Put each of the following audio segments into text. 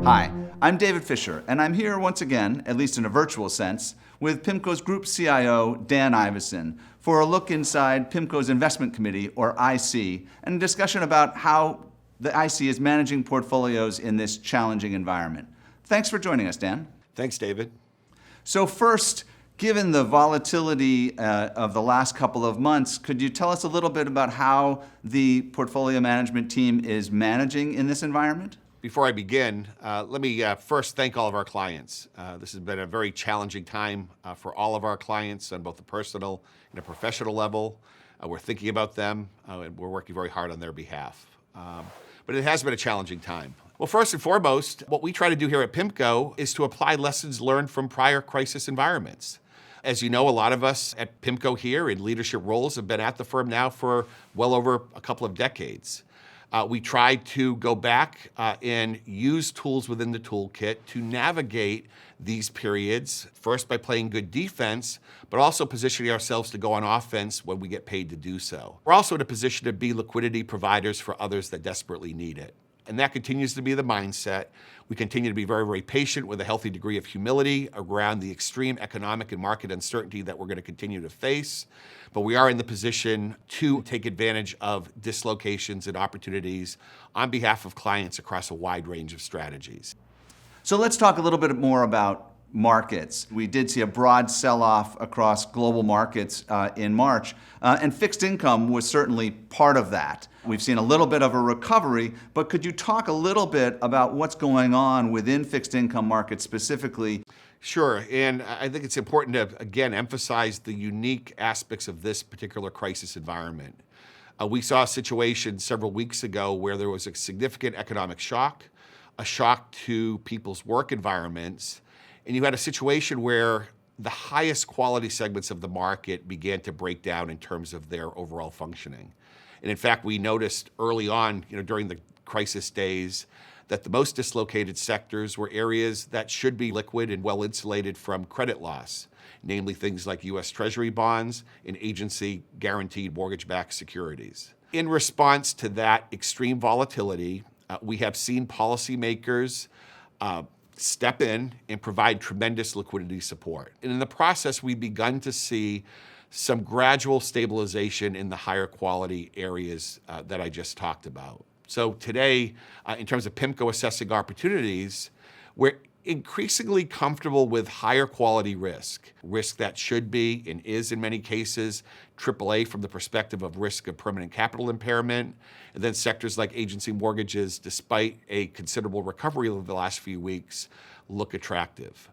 Hi, I'm David Fisher, and I'm here once again, at least in a virtual sense, with PIMCO's Group CIO, Dan Iveson, for a look inside PIMCO's Investment Committee, or IC, and a discussion about how the IC is managing portfolios in this challenging environment. Thanks for joining us, Dan. Thanks, David. So first, given the volatility of the last couple of months, could you tell us a little bit about how the portfolio management team is managing in this environment? Before I begin, let me first thank all of our clients. This has been a very challenging time for all of our clients on both the personal and a professional level. We're thinking about them, and we're working very hard on their behalf. But it has been a challenging time. Well, first and foremost, what we try to do here at PIMCO is to apply lessons learned from prior crisis environments. As you know, a lot of us at PIMCO here in leadership roles have been at the firm now for well over a couple of decades. We tried to go back and use tools within the toolkit to navigate these periods, first by playing good defense, but also positioning ourselves to go on offense when we get paid to do so. We're also in a position to be liquidity providers for others that desperately need it. And that continues to be the mindset. We continue to be very, very patient with a healthy degree of humility around the extreme economic and market uncertainty that we're going to continue to face. But we are in the position to take advantage of dislocations and opportunities on behalf of clients across a wide range of strategies. So let's talk a little bit more about markets. We did see a broad sell-off across global markets in March, and fixed income was certainly part of that. We've seen a little bit of a recovery, but could you talk a little bit about what's going on within fixed income markets specifically? Sure, and I think it's important to, again, emphasize the unique aspects of this particular crisis environment. We saw a situation several weeks ago where there was a significant economic shock, a shock to people's work environments, and you had a situation where the highest quality segments of the market began to break down in terms of their overall functioning. And in fact, we noticed early on, during the crisis days, that the most dislocated sectors were areas that should be liquid and well insulated from credit loss, namely things like U.S. Treasury bonds and agency guaranteed mortgage-backed securities. In response to that extreme volatility, we have seen policymakers step in and provide tremendous liquidity support. And in the process, we've begun to see some gradual stabilization in the higher quality areas that I just talked about. So today, in terms of PIMCO assessing opportunities, we're increasingly comfortable with higher quality risk that should be and is in many cases AAA from the perspective of risk of permanent capital impairment, and then sectors like agency mortgages, despite a considerable recovery over the last few weeks, look attractive.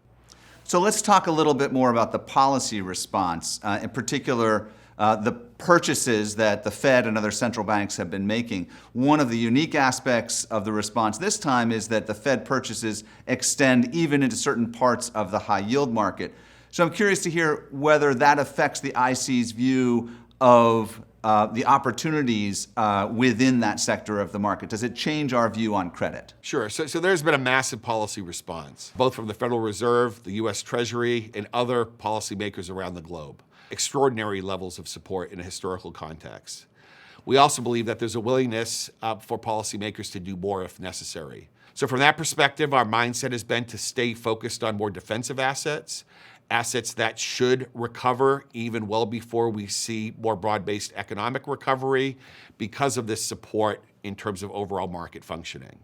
So let's talk a little bit more about the policy response, in particular the purchases that the Fed and other central banks have been making. One of the unique aspects of the response this time is that the Fed purchases extend even into certain parts of the high yield market. So I'm curious to hear whether that affects the IC's view of the opportunities within that sector of the market. Does it change our view on credit? Sure. So there's been a massive policy response, both from the Federal Reserve, the U.S. Treasury, and other policymakers around the globe. Extraordinary levels of support in a historical context. We also believe that there's a willingness for policymakers to do more if necessary. So from that perspective, our mindset has been to stay focused on more defensive assets that should recover even well before we see more broad-based economic recovery because of this support in terms of overall market functioning.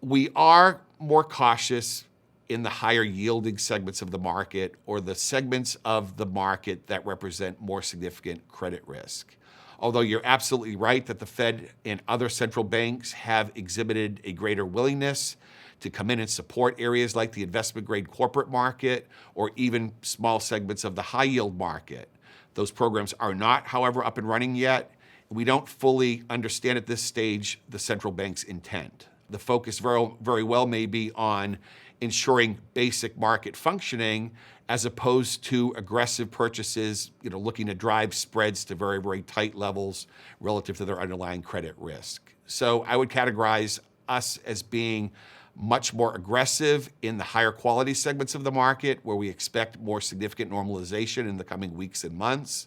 We are more cautious in the higher yielding segments of the market or the segments of the market that represent more significant credit risk. Although you're absolutely right that the Fed and other central banks have exhibited a greater willingness to come in and support areas like the investment grade corporate market or even small segments of the high yield market. Those programs are not, however, up and running yet. We don't fully understand at this stage the central bank's intent. The focus very well may be on ensuring basic market functioning as opposed to aggressive purchases, looking to drive spreads to very, very tight levels relative to their underlying credit risk. So I would categorize us as being much more aggressive in the higher quality segments of the market where we expect more significant normalization in the coming weeks and months.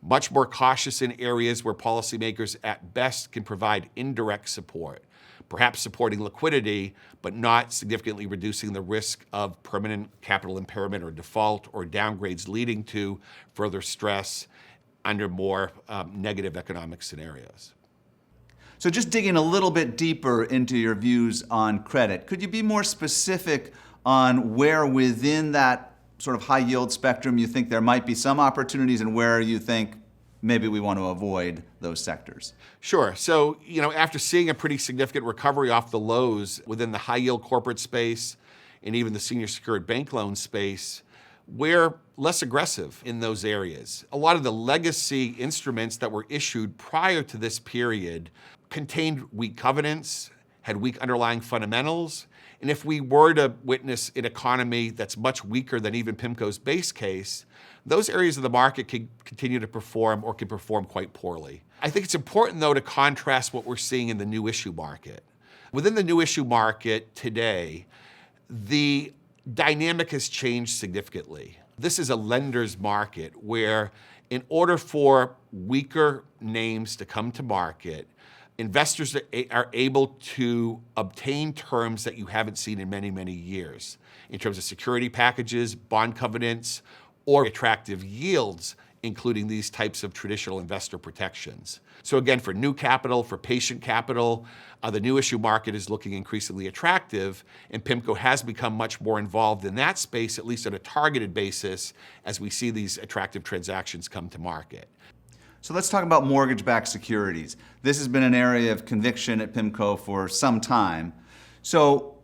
Much more cautious in areas where policymakers at best can provide indirect support, perhaps supporting liquidity, but not significantly reducing the risk of permanent capital impairment or default or downgrades leading to further stress under more negative economic scenarios. So just digging a little bit deeper into your views on credit, could you be more specific on where within that sort of high yield spectrum you think there might be some opportunities and where you think maybe we want to avoid those sectors? Sure. So, after seeing a pretty significant recovery off the lows within the high yield corporate space and even the senior secured bank loan space, we're less aggressive in those areas. A lot of the legacy instruments that were issued prior to this period contained weak covenants, had weak underlying fundamentals, and if we were to witness an economy that's much weaker than even PIMCO's base case, those areas of the market can continue to perform or can perform quite poorly. I think it's important, though, to contrast what we're seeing in the new issue market. Within the new issue market today, the dynamic has changed significantly. This is a lender's market where, in order for weaker names to come to market, investors are able to obtain terms that you haven't seen in many, many years in terms of security packages, bond covenants, or attractive yields, including these types of traditional investor protections. So again, for new capital, for patient capital, the new issue market is looking increasingly attractive, and PIMCO has become much more involved in that space, at least on a targeted basis, as we see these attractive transactions come to market. So let's talk about mortgage-backed securities. This has been an area of conviction at PIMCO for some time. So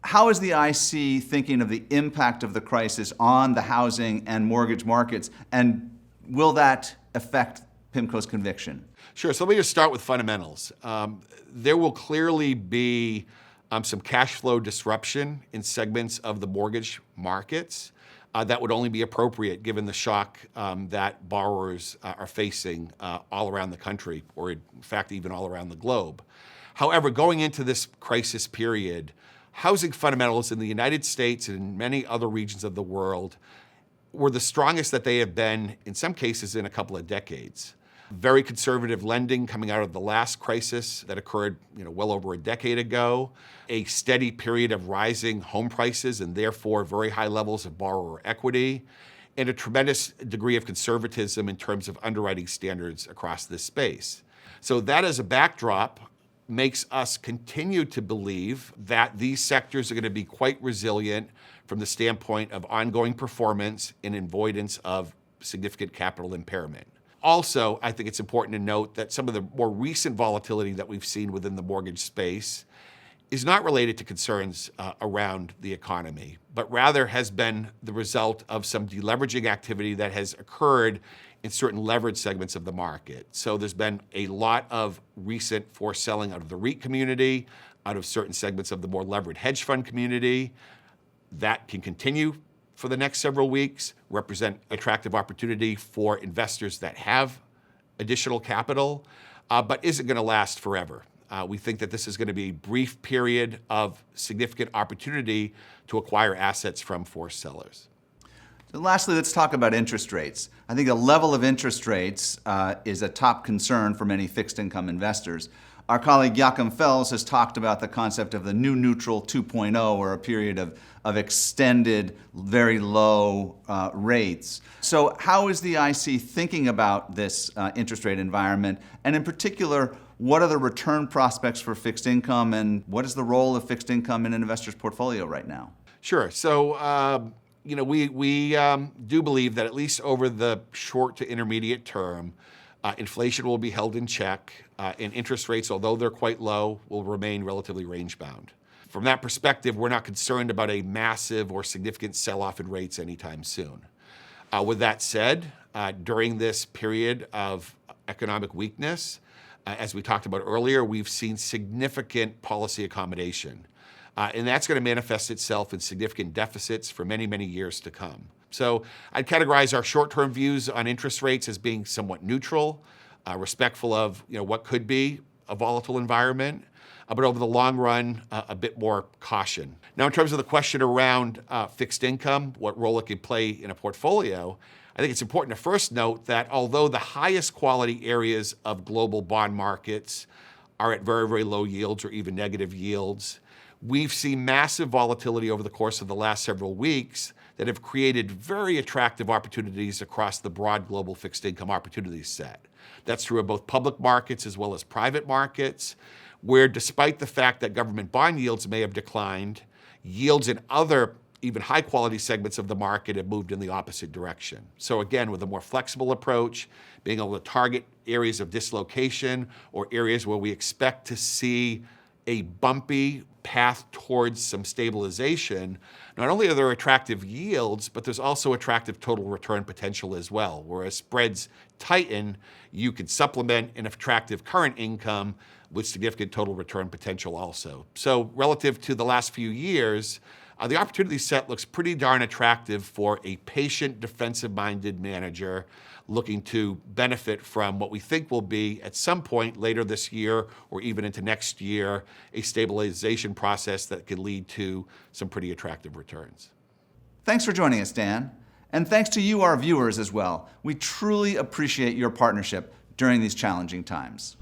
how is the IC thinking of the impact of the crisis on the housing and mortgage markets, and will that affect PIMCO's conviction? Sure. So let me just start with fundamentals. There will clearly be some cash flow disruption in segments of the mortgage markets. That would only be appropriate given the shock that borrowers are facing all around the country, or in fact, even all around the globe. However, going into this crisis period, housing fundamentals in the United States and in many other regions of the world were the strongest that they have been, in some cases, in a couple of decades. Very conservative lending coming out of the last crisis that occurred, well over a decade ago. A steady period of rising home prices and therefore very high levels of borrower equity, and a tremendous degree of conservatism in terms of underwriting standards across this space. So that as a backdrop makes us continue to believe that these sectors are going to be quite resilient from the standpoint of ongoing performance and avoidance of significant capital impairment. Also, I think it's important to note that some of the more recent volatility that we've seen within the mortgage space is not related to concerns around the economy, but rather has been the result of some deleveraging activity that has occurred in certain leveraged segments of the market. So there's been a lot of recent forced selling out of the REIT community, out of certain segments of the more levered hedge fund community. That can continue for the next several weeks, represent attractive opportunity for investors that have additional capital, but isn't going to last forever. We think that this is going to be a brief period of significant opportunity to acquire assets from forced sellers. So lastly, let's talk about interest rates. I think the level of interest rates is a top concern for many fixed income investors. Our colleague Joachim Fels has talked about the concept of the new neutral 2.0, or a period of extended, very low rates. So how is the IC thinking about this interest rate environment? And in particular, what are the return prospects for fixed income, and what is the role of fixed income in an investor's portfolio right now? Sure. So, we do believe that at least over the short to intermediate term, inflation will be held in check, and interest rates, although they're quite low, will remain relatively range-bound. From that perspective, we're not concerned about a massive or significant sell-off in rates anytime soon. With that said, during this period of economic weakness, as we talked about earlier, we've seen significant policy accommodation. And that's going to manifest itself in significant deficits for many, many years to come. So I'd categorize our short-term views on interest rates as being somewhat neutral, respectful of what could be a volatile environment, but over the long run, a bit more caution. Now, in terms of the question around fixed income, what role it could play in a portfolio, I think it's important to first note that although the highest quality areas of global bond markets are at very, very low yields or even negative yields. We've seen massive volatility over the course of the last several weeks that have created very attractive opportunities across the broad global fixed income opportunity set. That's true of both public markets as well as private markets, where despite the fact that government bond yields may have declined, yields in other even high quality segments of the market have moved in the opposite direction. So again, with a more flexible approach, being able to target areas of dislocation or areas where we expect to see a bumpy path towards some stabilization, not only are there attractive yields, but there's also attractive total return potential as well. Whereas spreads tighten, you can supplement an attractive current income with significant total return potential also. So relative to the last few years, the opportunity set looks pretty darn attractive for a patient, defensive-minded manager looking to benefit from what we think will be, at some point later this year or even into next year, a stabilization process that could lead to some pretty attractive returns. Thanks for joining us, Dan. And thanks to you, our viewers, as well. We truly appreciate your partnership during these challenging times.